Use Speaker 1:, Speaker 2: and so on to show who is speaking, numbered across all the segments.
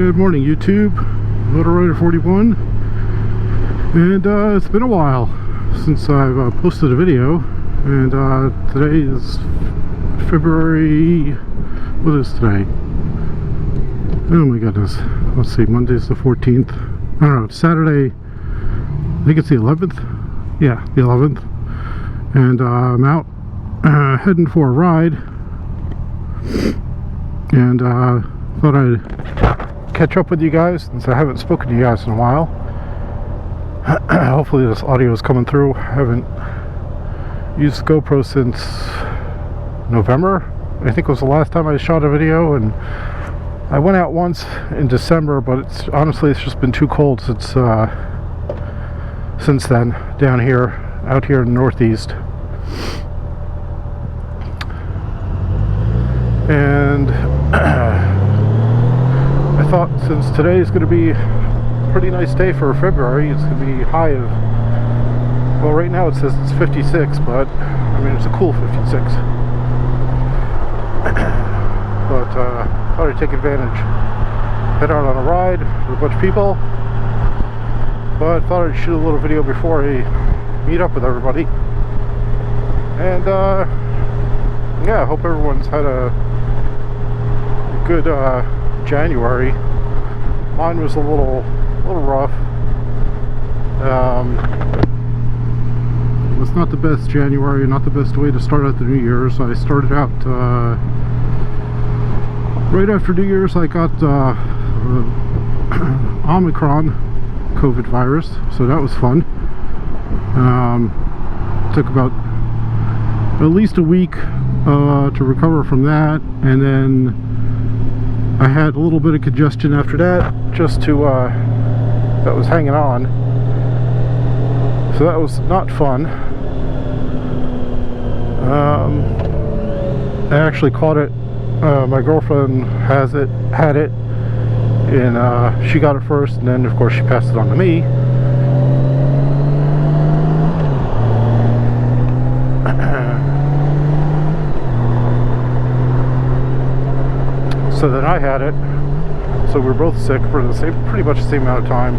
Speaker 1: Good morning, YouTube. Motorrider 41, and it's been a while since I've posted a video, and today is February. What is today? Oh my goodness. Let's see. Monday's the 14th. I don't know. It's Saturday. I think it's the 11th. Yeah, the 11th. And I'm out heading for a ride, and thought I'd catch up with you guys since I haven't spoken to you guys in a while. Hopefully this audio is coming through. I haven't used GoPro since November. I think it was the last time I shot a video, and I went out once in December, but it's honestly just been too cold since then down here, out here in the Northeast. And I thought since today is going to be a pretty nice day for February, it's going to be high of, well, right now it says it's 56, but I mean it's a cool 56. But thought I'd take advantage, head out on a ride with a bunch of people, but thought I'd shoot a little video before I meet up with everybody. And yeah, I hope everyone's had a good January. Mine was a little rough. It was not the best January, not the best way to start out the New Year's. I started out right after New Year's. I got Omicron COVID virus, so that was fun. Took about at least a week to recover from that, and then I had a little bit of congestion after that, just to that was hanging on, so that was not fun. I actually caught it. My girlfriend had it, and she got it first, and then of course she passed it on to me. So then I had it, so we were both sick for the pretty much the same amount of time.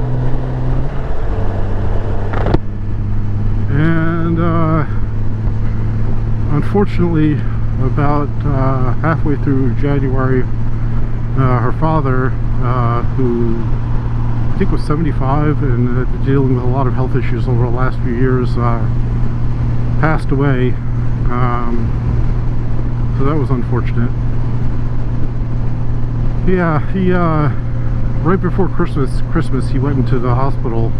Speaker 1: And unfortunately, about halfway through January, her father, who I think was 75 and had been dealing with a lot of health issues over the last few years, passed away. So that was unfortunate. Yeah, he right before Christmas he went into the hospital,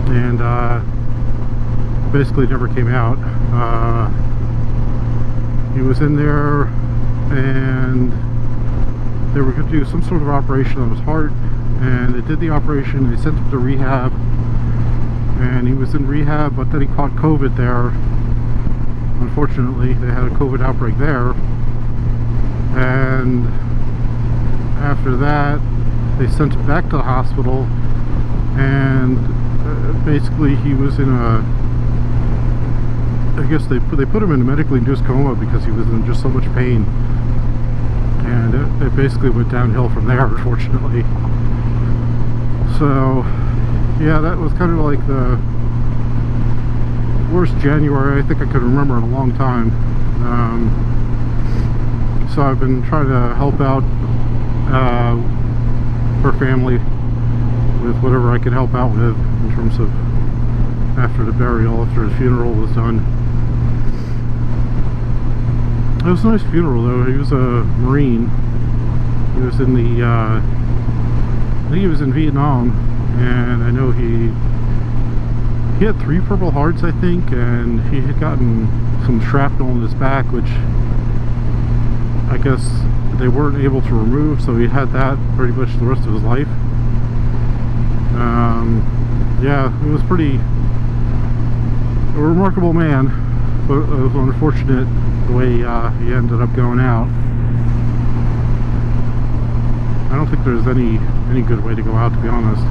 Speaker 1: and basically never came out. He was in there, and they were going to do some sort of operation on his heart, and they did the operation. They sent him to rehab, and he was in rehab, but then he caught COVID there. Unfortunately, they had a COVID outbreak there, and after that they sent him back to the hospital, and basically he was in a, I guess they put him in a medically induced coma because he was in just so much pain, and it basically went downhill from there, unfortunately. So yeah, that was kind of like the worst January I think I could remember in a long time. So I've been trying to help out her family with whatever I could help out with in terms of after the burial, after the funeral was done. It was a nice funeral though. He was a Marine. He was in the I think he was in Vietnam, and I know he had 3 Purple Hearts, I think, and he had gotten some shrapnel in his back, which I guess they weren't able to remove, so he had that pretty much the rest of his life. Yeah, it was a remarkable man, but it was unfortunate the way he ended up going out. I don't think there's any good way to go out, to be honest.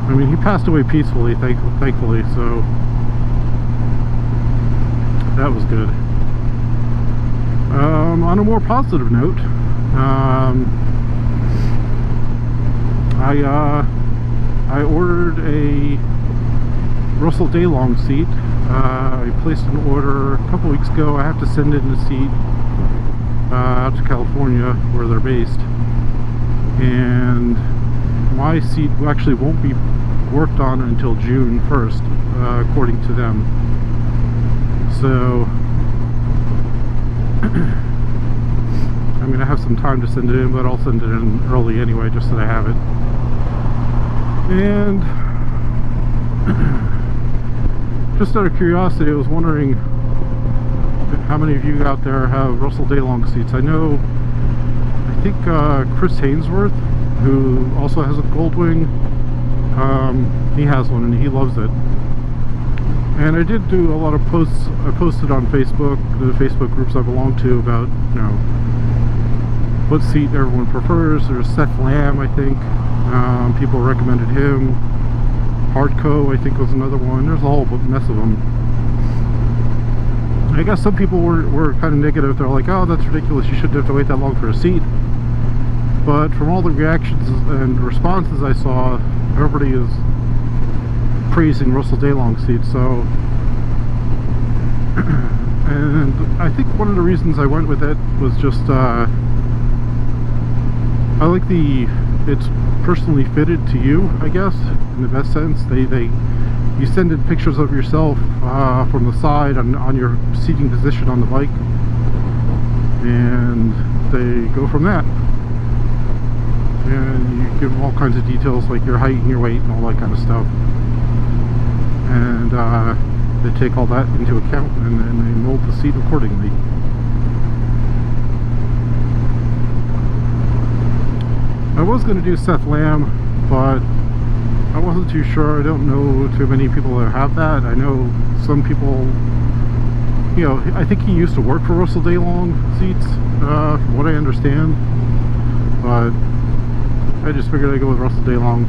Speaker 1: I mean, he passed away peacefully, thankfully, so that was good. On a more positive note, I ordered a Russell Daylong seat. I placed an order a couple weeks ago. I have to send in the seat out to California where they're based, and my seat actually won't be worked on until June 1st, according to them. So I mean, I have some time to send it in, but I'll send it in early anyway, just so that I have it. And just out of curiosity, I was wondering how many of you out there have Russell Daylong seats. I think Chris Hainsworth, who also has a Goldwing, he has one and he loves it. And I did do a lot of posts. I posted on Facebook, the Facebook groups I belong to, about, you know, what seat everyone prefers. There's Seth Lamb, I think. People recommended him. Hardco, I think, was another one. There's a whole mess of them. I guess some people were kind of negative. They're like, oh, that's ridiculous, you shouldn't have to wait that long for a seat. But from all the reactions and responses I saw, everybody is praising Russell Daylong seats. So and I think one of the reasons I went with it was just I like it's personally fitted to you, I guess, in the best sense. You send in pictures of yourself from the side on your seating position on the bike, and they go from that. And you give them all kinds of details like your height and your weight and all that kind of stuff. And they take all that into account, and then they mold the seat accordingly. I was going to do Seth Lamb, but I wasn't too sure. I don't know too many people that have that. I know some people, you know, I think he used to work for Russell Daylong seats, from what I understand. But I just figured I'd go with Russell Daylong.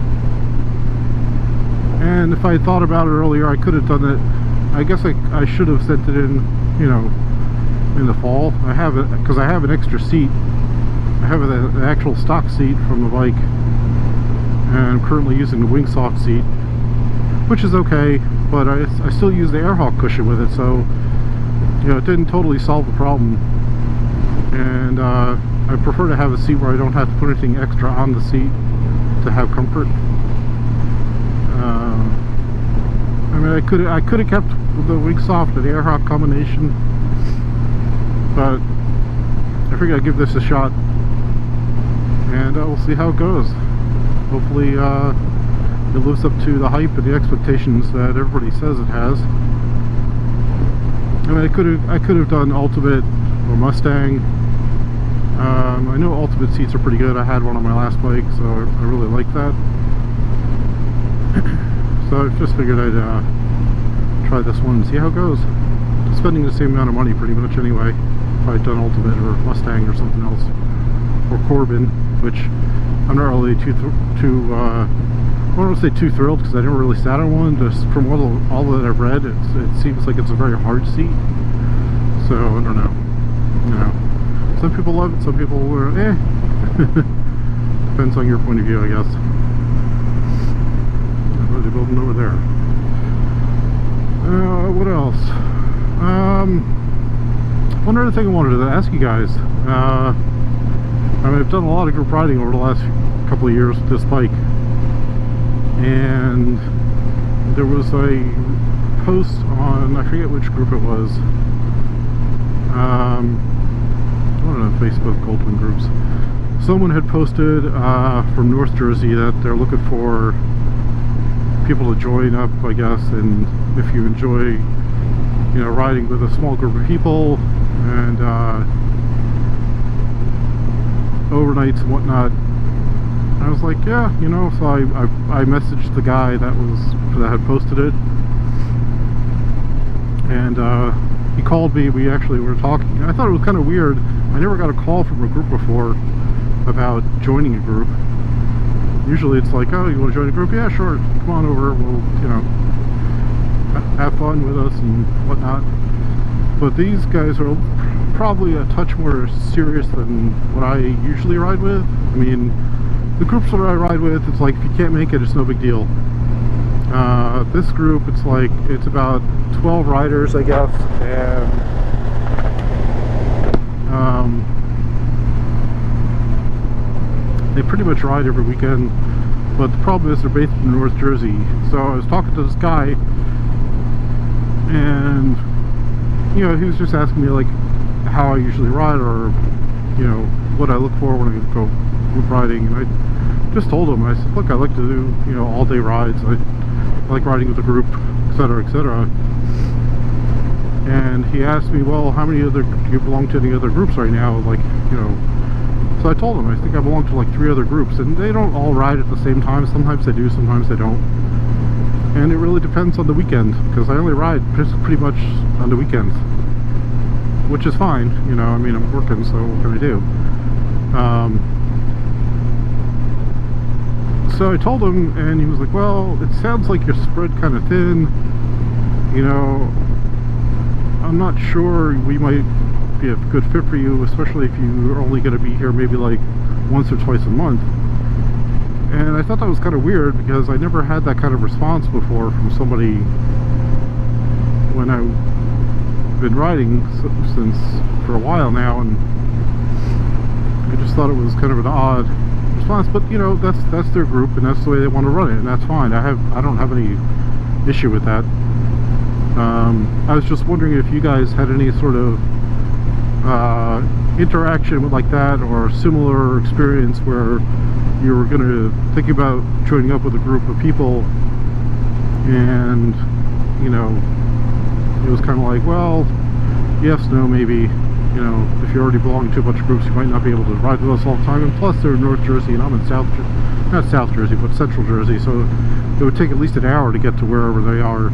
Speaker 1: And if I had thought about it earlier, I could have done it. I guess I should have sent it in, you know, in the fall. I have it because I have an extra seat. I have the actual stock seat from the bike, and I'm currently using the Wingsoft seat, which is okay, but I still use the Airhawk cushion with it, so, you know, it didn't totally solve the problem. And I prefer to have a seat where I don't have to put anything extra on the seat to have comfort. I mean, I could have kept the Wingsoft and the Airhawk combination, but I figured I'd give this a shot, and we'll see how it goes. Hopefully it lives up to the hype and the expectations that everybody says it has. I mean, I could have done Ultimate or Mustang. I know Ultimate seats are pretty good. I had one on my last bike, so I really like that. So I just figured I'd try this one and see how it goes. Spending the same amount of money pretty much anyway, if I'd done Ultimate or Mustang or something else, or Corbin, which I'm not really I don't want to say too thrilled, because I didn't really sat on one. Just from all that I've read, it seems like it's a very hard seat. So I don't know. You know, some people love it, some people are depends on your point of view, I guess. What are they building over there? What else? One other thing I wanted to ask you guys. I mean, I've done a lot of group riding over the last couple of years with this bike, and there was a post on, I forget which group it was, I don't know, Facebook Goldwing groups. Someone had posted from North Jersey that they're looking for people to join up, I guess, and if you enjoy, you know, riding with a small group of people and overnights and whatnot. I was like, yeah, you know, so I messaged the guy that had posted it, and he called me. We actually were talking. I thought it was kind of weird. I never got a call from a group before about joining a group. Usually it's like, oh, you want to join a group? Yeah, sure, come on over, we'll, you know, have fun with us and whatnot. But these guys are probably a touch more serious than what I usually ride with. I mean, the groups that I ride with, it's like if you can't make it, it's no big deal. This group, it's like, it's about 12 riders, I guess, and they pretty much ride every weekend, but the problem is they're based in North Jersey. So I was talking to this guy, and you know, he was just asking me like how I usually ride, or you know, what I look for when I go group riding, and I just told him, I said, look, I like to do, you know, all day rides. I like riding with a group, etc., etc. And he asked me, well, how many other, do you belong to any other groups right now? Like, you know, so I told him, I think I belong to like 3 other groups, and they don't all ride at the same time. Sometimes they do, sometimes they don't. And it really depends on the weekend, because I only ride pretty much on the weekends, which is fine, you know, I mean, I'm working, so what can I do? So I told him, and he was like, well, it sounds like you're spread kind of thin, you know, I'm not sure we might be a good fit for you, especially if you're only going to be here maybe like once or twice a month. And I thought that was kind of weird, because I never had that kind of response before from somebody when I've been riding since for a while now, and I just thought it was kind of an odd response. But you know, that's their group, and that's the way they want to run it, and that's fine. I don't have any issue with that. I was just wondering if you guys had any sort of interaction with like that, or similar experience where you were going to think about joining up with a group of people, and you know, it was kind of like, well, yes, no, maybe, you know, if you already belong to a bunch of groups, you might not be able to ride with us all the time, and plus they're in North Jersey and I'm in not South Jersey, but Central Jersey, so it would take at least an hour to get to wherever they are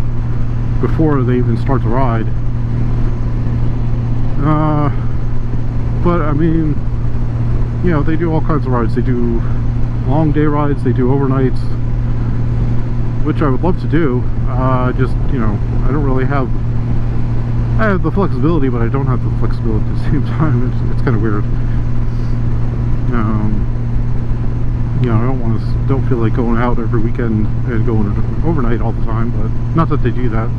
Speaker 1: before they even start to ride. But I mean, you know, they do all kinds of rides. They do long day rides, they do overnights, which I would love to do. Just, you know, I don't really have, I have the flexibility, but I don't have the flexibility at the same time. It's kind of weird. You know, I don't feel like going out every weekend and going overnight all the time, but not that they do that.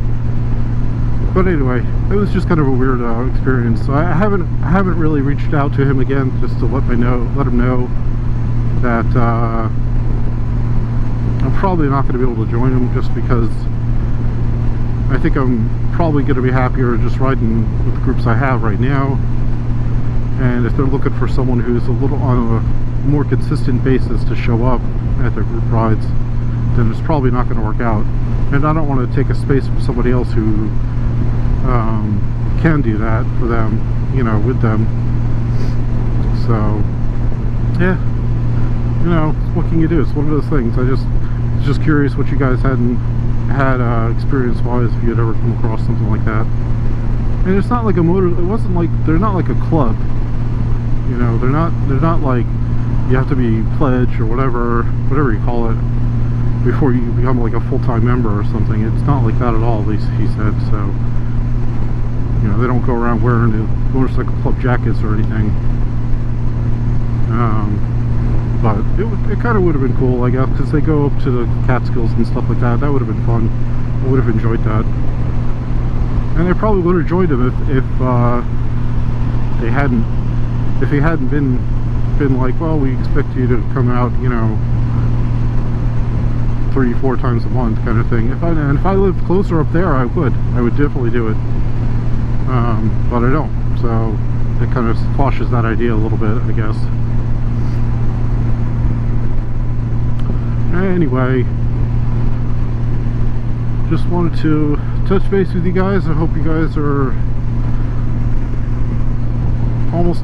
Speaker 1: But anyway, it was just kind of a weird experience. So I haven't really reached out to him again, just to let him know that I'm probably not going to be able to join him, just because I think I'm probably going to be happier just riding with the groups I have right now. And if they're looking for someone who's a little on a more consistent basis to show up at their group rides, then it's probably not going to work out. And I don't want to take a space from somebody else who can do that for them, you know, with them. So yeah, you know, what can you do? It's one of those things. I was just curious what you guys had experience wise, if you had ever come across something like that. And it's not like a motor, it wasn't like, they're not like a club, you know, they're not like you have to be pledged or whatever you call it before you become like a full-time member or something. It's not like that at all, at least he said. So, you know, they don't go around wearing the motorcycle club jackets or anything. But it kind of would have been cool, I guess, because they go up to the Catskills and stuff like that. That would have been fun. I would have enjoyed that. And I probably would have joined him if he hadn't been like, well, we expect you to come out, you know, 3-4 times a month, kind of thing. If I lived closer up there, I would definitely do it. But I don't, so it kind of squashes that idea a little bit, I guess. Anyway, just wanted to touch base with you guys. I hope you guys are almost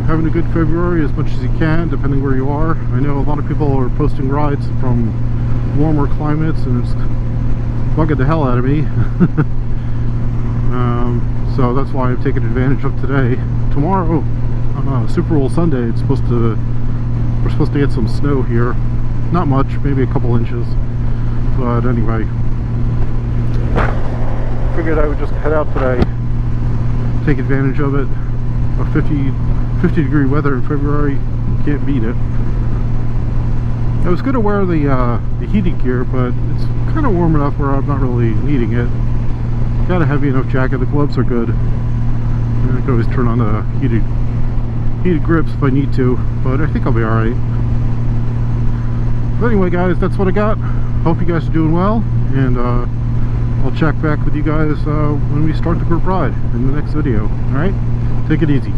Speaker 1: having a good February, as much as you can, depending where you are. I know a lot of people are posting rides from warmer climates, and it's bugging the hell out of me. So that's why I'm taking advantage of today. Tomorrow, Super Bowl Sunday, we're supposed to get some snow here. Not much, maybe a couple inches. But anyway, figured I would just head out today, take advantage of it. a 50 degree weather in February, can't beat it. I was going to wear the heating gear, but it's kind of warm enough where I'm not really needing it. Got a heavy enough jacket. The gloves are good, and I can always turn on the heated grips if I need to, but I think I'll be alright. But anyway guys, that's what I got. Hope you guys are doing well, and I'll check back with you guys when we start the group ride in the next video. Alright, take it easy.